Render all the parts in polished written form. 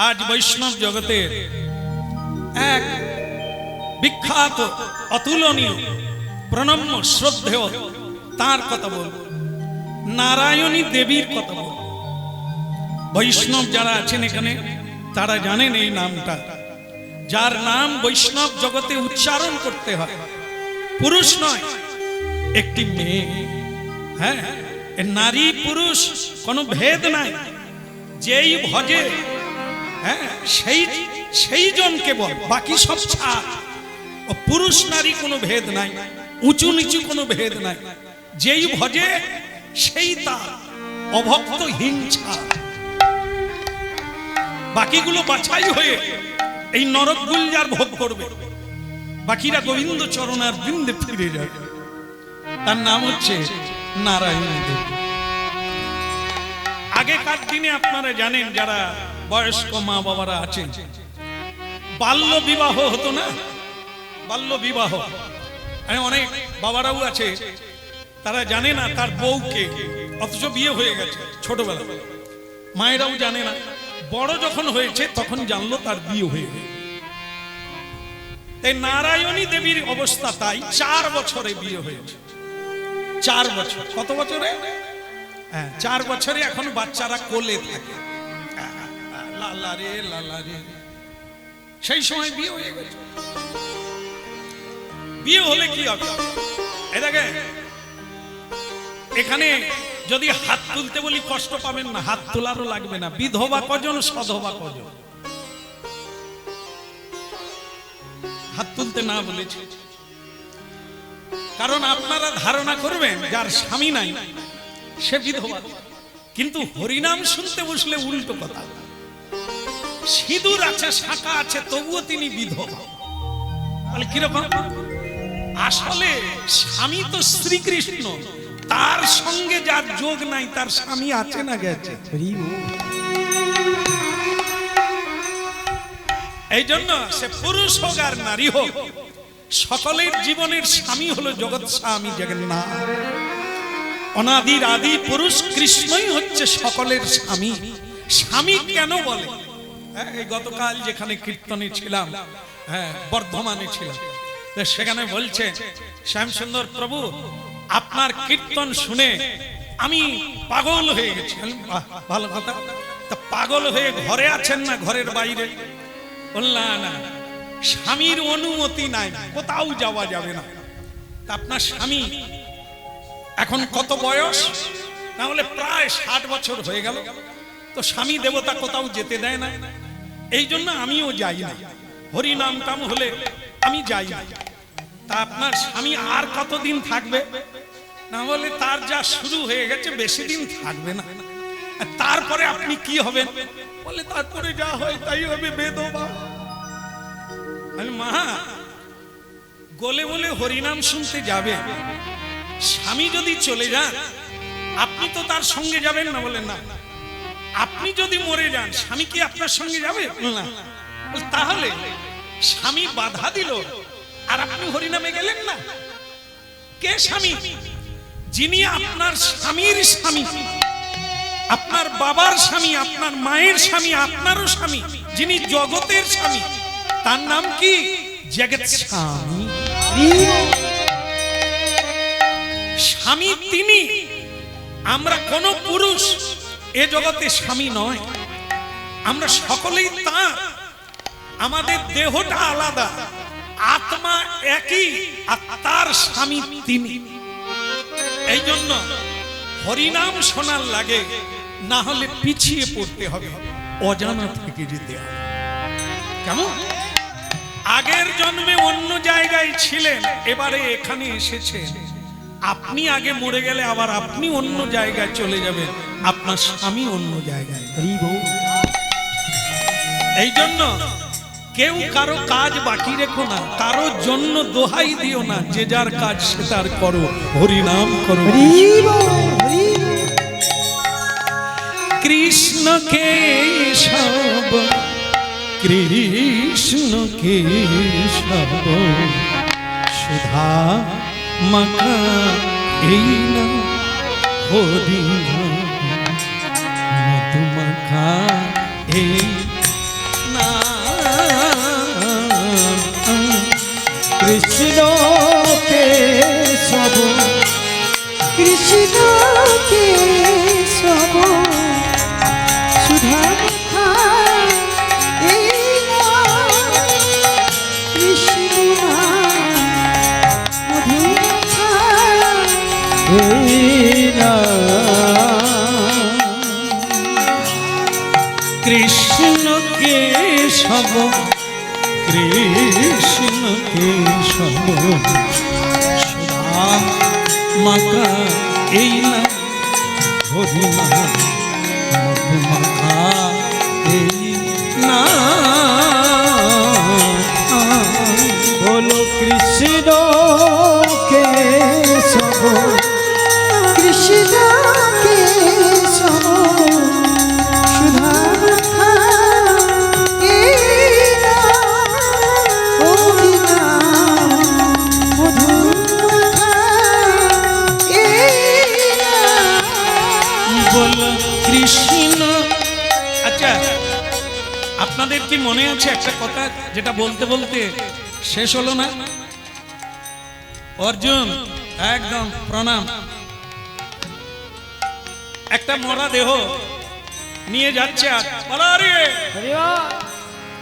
আজ বৈষ্ণব জগতের এক বিখ্যাত অতুলনীয় প্রণম্য শ্রদ্ধেয় তার কথা বলব, নারায়ণী দেবীর কথা বলব। বৈষ্ণব যারা আছেন এখানে তারা জানেন এই নামটা, যার নাম বৈষ্ণব জগতে উচ্চারণ করতে হয়, পুরুষ নয়, একটি মেয়ে। হ্যাঁ, নারী পুরুষ কোনো ভেদ নাই, যেই ভজে হ্যাঁ সেই জন কেবল, বাকি সব ছাড়। ও পুরুষ নারী কোনো ভেদ নাই, উঁচু নিচু কোনো ভেদ নাই, যেই ভজে সেই তার, অভক্ত হিংসা। বাকিগুলো বাছাই হয়ে এই নরক গুলজার ভোগ করবে, বাকিরা গোবিন্দ চরণার বৃন্দে ফিরে যাবে। তার নাম হচ্ছে নারায়ণ দেবী। আগেকার দিনে আপনারা জানেন, যারা বয়স্ক মা বাবারা আছেন, বাল্য বিবাহ হতো না, বাল্য বিবাহ। অনেক বাবারাও আছে তারা জানে না তার বউকে, অথচ বিয়ে হয়ে গেছে ছোটবেলা। মায়েরাও জানে না, বড় যখন হয়েছে তখন জানলো তার বিয়ে হয়ে গেছে। এই নারায়ণী দেবীর অবস্থা তাই, 4 বছরে বিয়ে হয়েছে। 4 বছর, কত বছরে? 4 বছরে এখন বাচ্চারা কোলে থাকে, লালা রে লালা রে, সেই সময় বিয়ে হয়ে গেছে। বিয়ে হলে কি হবে? এটাকে এখানে যদি হাত তুলতে বলি কষ্ট পাবেন না, হাত তোলারও লাগবে না। বিধবা কজন, সধবা কজন? হাত তুলতে না বলেছে, কারণ আপনারা ধারণা করবেন যার স্বামী নাই সে বিধবা। কিন্তু হরিনাম শুনতে বসলে উল্টো কথা, সিঁদুর আছে, শাখা আছে, তবুও তিনি বিধবা। বলে কিরকম? আসলে স্বামী তো শ্রীকৃষ্ণ, তার সঙ্গে যার যোগ নাই তার স্বামী আছে না গেছে। এই জন্য সে পুরুষ হোক আর নারী হোক, সকলের জীবনের স্বামী হলো জগৎ স্বামী জগন্নাথ। অনাদির আদি পুরুষ কৃষ্ণই হচ্ছে সকলের স্বামী। স্বামী কেন বলে? এই গতকাল যেখানে কীর্তনে ছিলাম, বর্ধমানে ছিলাম, সেখানে বলছে শ্যামসুন্দর প্রভু, আপনার কীর্তন শুনে আমি পাগল হয়ে গেছি। ভালো কথা, তা পাগল হয়ে ঘরে আছেন না ঘরের বাইরে? বললাম না, স্বামীর অনুমতি নাই, কোথাও যাওয়া যাবে না। তা আপনার স্বামী এখন কত বয়স? না হলে প্রায় 60 বছর হয়ে গেল। তো স্বামী দেবতা কোথাও যেতে দেয় না, এই জন্য আমিও যাই না। হরিনাম টাম হলে আমি যাই না। তা আপনার স্বামী আর কতদিন থাকবে? না বলে তার যা শুরু হয়ে গেছে বেশি দিন থাকবে না। তারপরে আপনি কি হবেন? বলে তারপরে যা হয় তাই হবে, বেদবা। মা গোলে বলে হরিনাম শুনতে যাবে, স্বামী যদি চলে যান আপনি তো তার সঙ্গে যাবেন না? বলেন না। আপনি যদি মরে যান স্বামী কি আপনার সঙ্গে যাবে? না। তাহলে স্বামী বাধা দিল আর আপনি হরিনামে গেলেন না। কে স্বামী? যিনি আপনার স্বামীর স্বামী, আপনার বাবার স্বামী, আপনার মায়ের স্বামী, আপনারও স্বামী, যিনি জগতের স্বামী, তার নাম কি? জগৎ স্বামী। স্বামী তিনি। আমরা কোন পুরুষ এ জগতে স্বামী নয়, আমরা সকলেই তার। আমাদের দেহটা আলাদা, আত্মা একই, আর তার স্বামী তিনি। এই জন্য হরিনাম শোনার লাগে, না হলে পিছিয়ে পড়তে হবে, অজানা থেকে যেতে হবে। কেমন? আগের জন্মে অন্য জায়গায় ছিলেন, এবারে এখানে এসেছেন। আপনি আগে মরে গেলে আবার আপনি অন্য জায়গায় চলে যাবেন, আপনার স্বামী অন্য জায়গায়। এই জন্য কেউ কারো কাজ বাকি রেখো না, কারোর জন্য দোহাই দিও না, যে যার কাজ সে তার করো, হরিনাম করো। কৃষ্ণ কেশব, কৃষ্ণ কেশব, সুধা মাখা এই না হরি, মধু মাখা এই কৃষ্ণ কেশব কৃষ্ণ কেশব সুধা মুখা এই নাম কৃষ্ণ মধু মুখা এই কৃষ্ণ কেশব কৃষ্ণ কেশব সুধা মাখা এই না হরি নাম মধু মাখা এই না বলো কৃষ্ণ কেশব কৃষ্ণ কেশব সুধা মুখা এই নাম হরি নাম মধু মুখা এই নাম বলো কৃষ্ণ। আচ্ছা, আপনাদের কি মনে আছে একটা কথা যেটা বলতে বলতে শেষ হলো না? অর্জুন একদম প্রণাম। একটা মরা দেহ নিয়ে যাচ্ছে আর বলো, আরে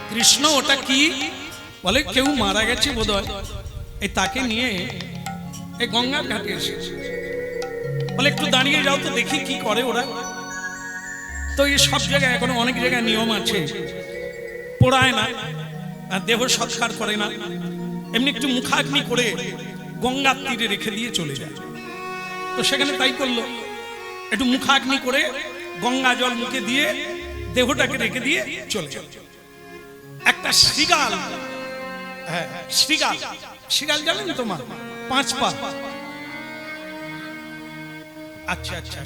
কৃষ্ণ ওটা কি? বলে কেউ মারা গেছে বোধহয়, এই তাকে নিয়ে এই গঙ্গার ঘাটে এসেছে। বলে একটু দাঁড়িয়ে যাও তো দেখি কি করে ওরা। তো এই সব জায়গায় এখন অনেক জায়গায় নিয়ম আছে, পোড়ায় না আর দেহ সৎকার করে না, এমনি একটু মুখাগ্নি করে গঙ্গার তীরে রেখে দিয়ে চলে যায়। তো সেখানে তাই করলো, একটু মুখাগ্নি করে গঙ্গা জল মুখে দিয়ে দেহটাকে রেখে দিয়ে চলে গেল। একটা শৃগাল, হ্যাঁ শৃগাল, শৃগাল জানেন তোমার 5 পা। আচ্ছা আচ্ছা,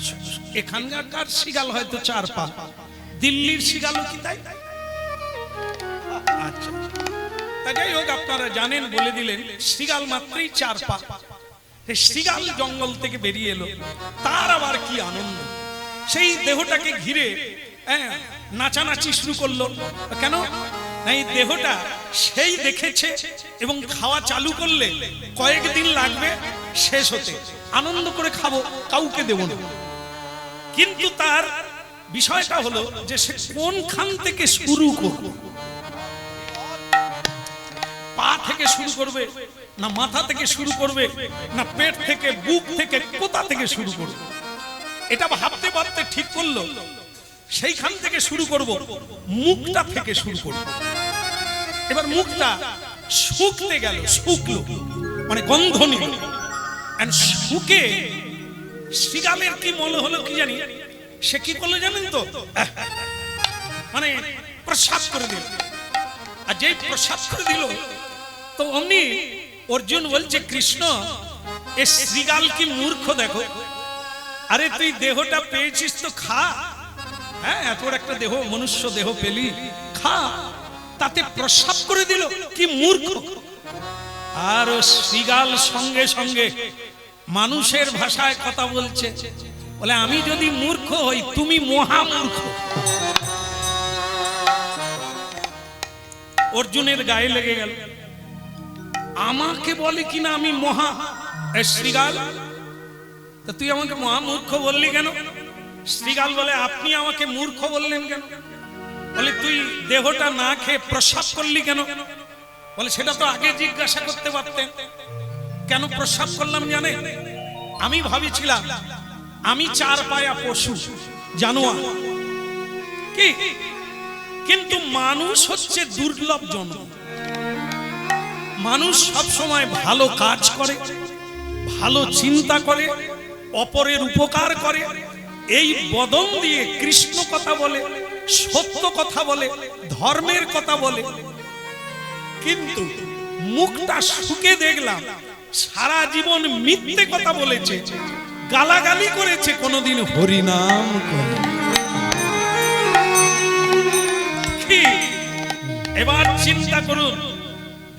এখানকার শৃগাল হয়তো 4 পা, দিল্লির শৃগালও কি তাই? আচ্ছা, তা যাই হোক, আপনারা জানেন বলে দিলেন, শৃগাল মাত্রই 4 পা। শৃগাল জঙ্গল থেকে বেরিয়ে এলো, তার আবার কি আনন্দ, সেই দেহটাকে ঘিরে নাচানাচি শুরু করলো। কেন? এই দেহটা সেই দেখেছে এবং খাওয়া চালু করলে কয়েকদিন লাগবে শেষ হতে, আনন্দ করে খাবো, কাউকে দেব না। কিন্তু তার বিষয়টা হলো যে সে কোনখান থেকে শুরু করবে, পা থেকে শুরু করবে না মাথা থেকে শুরু করবে না পেট থেকে, বুক থেকে, কোথা থেকে শুরু করবে, এটা ভাবতে ভাবতে ঠিক করলো সেইখান থেকে শুরু করব, মুখটা থেকে শুরু করব। এবার মুখটা শুকতে গেল, শুকলো মানে গন্ধ নিল, শুকে শৃগালের কি মনে হলো কি জানি, সে কি করলো জানেন তো, মানে প্রসাদ করে দিল। আর যেই প্রসাদ করে দিল, তো অমনি অর্জুন বলছে, কৃষ্ণ এ শৃগাল কি মূর্খ দেখো, আরে তুই দেহটা পেয়েছিস তো খা, হ্যাঁ এত বড় একটা দেহ, মনুষ্য দেহ পেলি, খা। তাতে প্রসাদ করে দিল, কি মূর্খ। আর শৃগাল সঙ্গে সঙ্গে মানুষের ভাষায় কথা বলছে, বলে আমি যদি মূর্খ হই, তুমি মহামূর্খ। অর্জুনের গায়ে লেগে গেল, আমাকে বলে কিনা আমি মহা শৃগাল, তা তুই আমাকে মহামূর্খ বললি কেন? শৃগাল বলে, আপনি আমাকে মূর্খ বললেন কেন? বলে তুই দেহটা না খেয়ে প্রসাব করলি কেন? বলে সেটা তো আগে জিজ্ঞাসা করতে পারতেন। কেন প্রসাব করলাম জানে? আমি ভাবিছিলাম আমি 4 পায়া পশু, জানোয়ার কি, কিন্তু মানুষ হচ্ছে দুর্লভ জন্ম। মানুষ সব সময় ভালো কাজ করে, ভালো চিন্তা করে, অপরের উপকার করে, এই বদন দিয়ে কৃষ্ণ কথা বলে, সত্য কথা বলে, ধর্মের কথা বলে। কিন্তু মুখটা শুকে দেখলাম সারা জীবন মিথ্যে কথা বলেছে, গালাগালি করেছে, কোনোদিন হরিনাম করে। এবার চিন্তা করুন,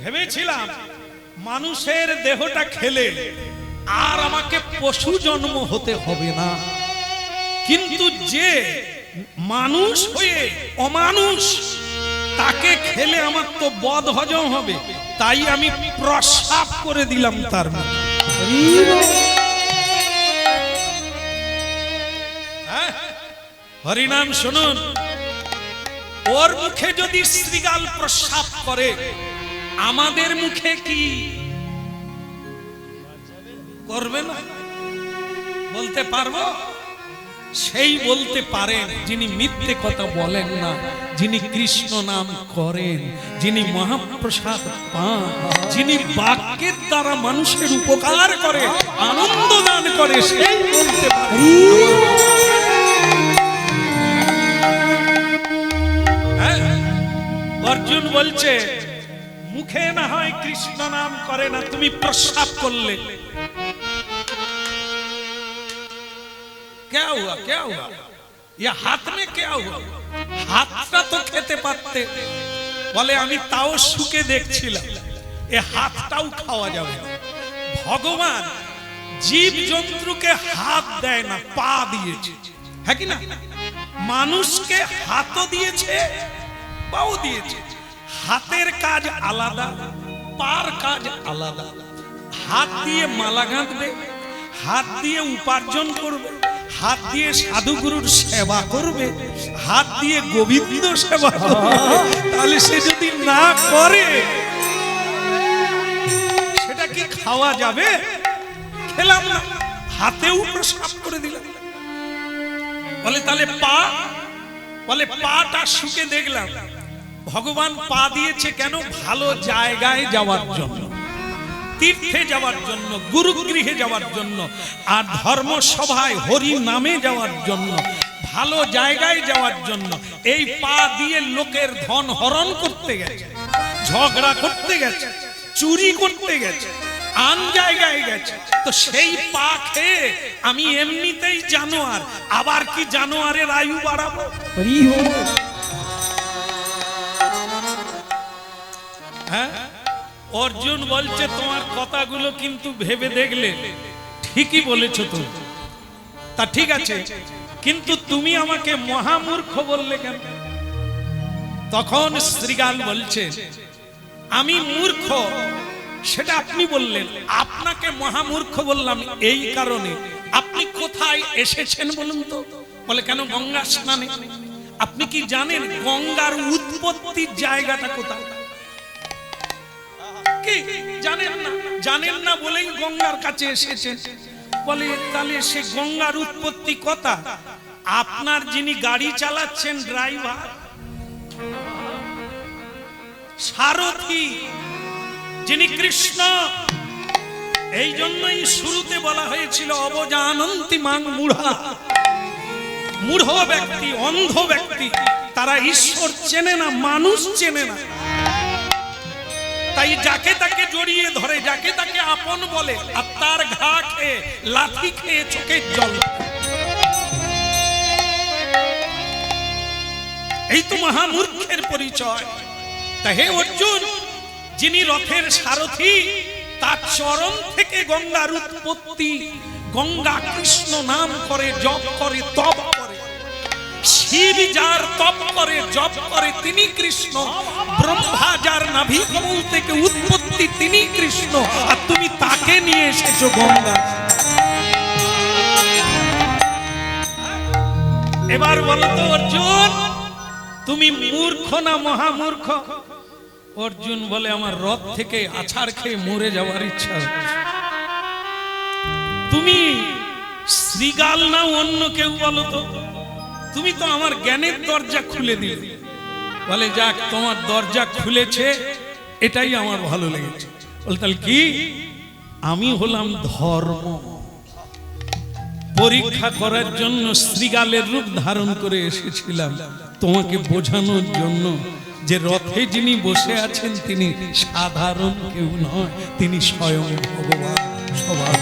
ভেবেছিলাম মানুষের দেহটা খেলে আর আমাকে পশু জন্ম হতে হবে না, কিন্তু যে মানুষ হয়ে অমানুষ তাকে খেলে আমার তো বদ হজম হবে, তাই আমি প্রসাব করে দিলাম তার মুখে। হ্যাঁ? হরিনাম শুনুন, ওর মুখে যদি শ্রীগাল প্রসাব করে, আমাদের মুখে কি করবে না? বলতে পারবো? সেই বলতে পারেন যিনি মিথ্যে কথা বলেন না, যিনি কৃষ্ণ নাম করেন, যিনি মহাপ্রসাদ পান, যিনি বাক্যের দ্বারা মানুষের উপকার করে, আনন্দ দান করে, সেই বলতে পারে। হ্যাঁ? অর্জুন বলছে মুখে না হয় কৃষ্ণ নাম করে না, তুমি প্রসাব করলে, क्या हुआ क्या हुआ, ये हाथ में क्या हुआ? হাতটা তো খেতে পারতে। বলে আমি তাও শুকে দেখছিলাম, এ হাতটাও খাওয়া যাবে না। ভগবান জীব জন্তুকে হাত দেয় না, পা দিয়েছে, হ্যাঁ কি না? মানুষকে হাতও দিয়েছে, পাও দিয়েছে। হাতের কাজ আলাদা, পার কাজ আলাদা। হাত দিয়ে মালা গাঁথবে, হাত দিয়ে উপার্জন করবে, হাত দিয়ে সাধুগুরুর সেবা করবে, হাত দিয়ে গোবিন্দ সেবা করবে। তাহলে সে যদি না করে সেটা কি খাওয়া যাবে? খেলাম না, হাতেও প্রসাব করে দিলাম। বলে তাহলে পা, বলে পাটা শুকে দেখলাম। ভগবান পা দিয়েছে কেন? ভালো জায়গায় যাওয়ার জন্য, তীর্থে যাওয়ার জন্য, গুরুগৃহে যাওয়ার জন্য, আর ধর্মসভায় হরি নামে যাওয়ার জন্য, ভালো জায়গায় যাওয়ার জন্য। এই পা দিয়ে লোকের ধন হরণ করতে গেছে, ঝগড়া করতে গেছে, চুরি করতে গেছে, আন জায়গায় গেছে। তো সেই পা খেয়ে আমি এমনিতেই জানোয়ার, আবার কি জানোয়ারের আয়ু বাড়াবো? হ্যাঁ? অর্জুন বলছে তোমার কথাগুলো কিন্তু ভেবে দেখলে ঠিকই বলেছো তো, তা ঠিক আছে, কিন্তু তুমি আমাকে মহামূর্খ বললে কেন? তখন শ্রীগাল বলছে আমি মূর্খ সেটা আপনি বললেন, আপনাকে মহামূর্খ বললাম এই কারণে, আপনি কোথায় এসেছেন বলুন তো? বলে কেন? গঙ্গা স্নানে। আপনি কি জানেন গঙ্গার উৎপত্তির জায়গাটা কোথায়? কি জানেন না? জানেন না বলেই গঙ্গার কাছে এসেছেন। বলে তাহলে সে গঙ্গার উৎপত্তি কথা, আপনার যিনি গাড়ি চালাচ্ছেন ড্রাইভার, সারথি যিনি কৃষ্ণ, এই জন্যই শুরুতে বলা হয়েছিল অবজানন্তি মাং মূঢ়া। মূঢ় ব্যক্তি, অন্ধ ব্যক্তি, তারা ঈশ্বর চেনে না, মানুষ চেনে না, তাই যাকে তাকে জড়িয়ে ধরে, যাকে তাকে আপন বলে, আর তার ঘা খেয়ে, লাথি খেয়ে চোখের জল। এই তো মহামূর্খের পরিচয়। তা হে অর্জুন, যিনি রথের সারথি, তার চরণ থেকে গঙ্গার উৎপত্তি। গঙ্গা কৃষ্ণ নাম করে, জপ করে, তপ করে। শিব যার তপ করে, জপ করে, তিনি কৃষ্ণ। ব্রহ্মা যার নাভি কমল থেকে উৎপত্তি, তিনি কৃষ্ণ। আর তুমি তাকে নিয়ে এসেছো গঙ্গা। এবার বলো তো অর্জুন, তুমি মূর্খ না মহামূর্খ? অর্জুন বলে আমার রথ থেকে আছাড় খেয়ে মরে যাওয়ার ইচ্ছা। তুমি শ্রীগাল না অন্য কেউ বলো তো? তুমি তো আমার জ্ঞানের দরজা খুলে দিলে। বলে যাক, তোমার দরজা খুলেছে, এটাই আমার ভালো লেগেছে। বলে তাহলে কি? আমি হলাম ধর্ম। পরীক্ষা করার জন্য শ্রীগালের রূপ ধারণ করে এসেছিলাম, তোমাকে বোঝানোর জন্য যে রথে যিনি বসে আছেন তিনি সাধারণ কেউ নয়, তিনি স্বয়ং ভগবান। সবার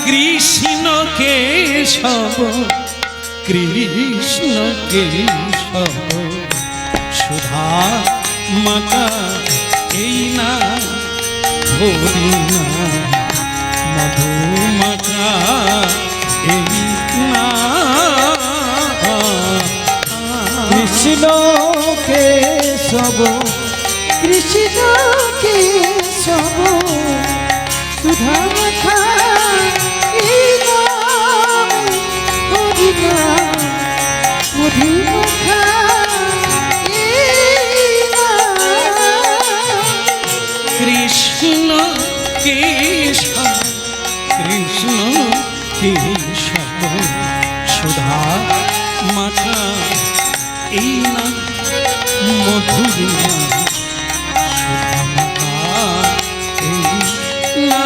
কৃষ্ণ কেশব, কৃষ্ণ কেশব, সুধা মাতা এই না হরি না, মধুমাখা এই না। কৃষ্ণ কেশব কৃষ্ণ কেশব সুধা মাখা এই নাম হরি নাম মধু মাখা এই নাম কৃষ্ণ কেশব কৃষ্ণ কেশব সুধা মাখা এই না মধুর নাম সুধা মাখা এই না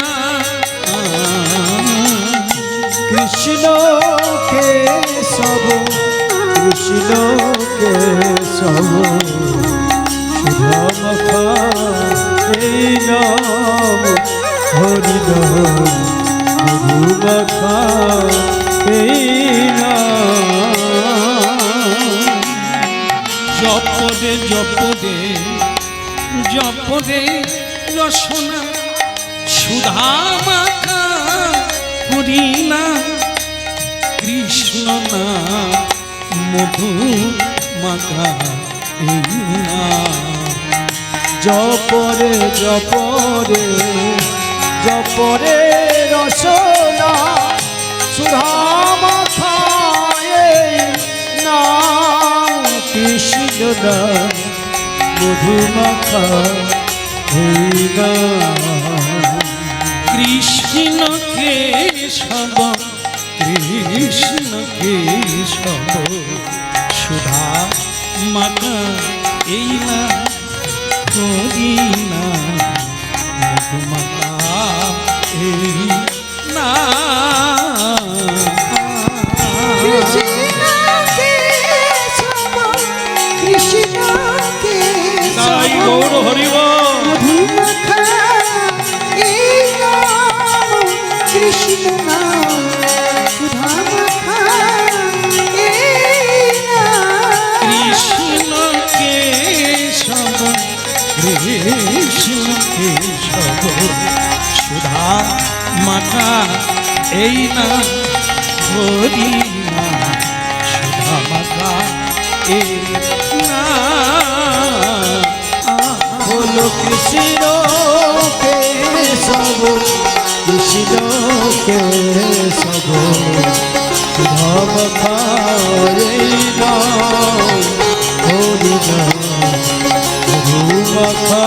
কৃষ্ণ কেশব কৃষ্ণ কেশব সুধা মাখা এই নাম হরি নাম মধু মাখা এই নাম জপদে জপদে জপদে রসনা সুধা মাখা হরি না কৃষ্ণ না মধু মাখা এই না জপরে জপরে জপরে রসনা সুধা মাখা এই নাম কৃষ্ণ না মধু মাখা এই নাম কৃষ্ণ কেশব কৃষ্ণ কেশব সুধা মাখা এই না হরি না মধু মাখা এই না কৃষ্ণ কেশব কৃষ্ণ তাই কেশব গৌর হরিব মধু মাখা এই নাম কৃষ্ণ নাম সুধা মাখা এই নাম কৃষ্ণ কেশব কৃষ্ণ কেশব সুধা মাখা এই না হরি না সুধা মাখা এই না বলো কৃষ্ণ কেশব কৃষ্ণ কেশব সুধা মাখা এই না হরি না মধু মাখা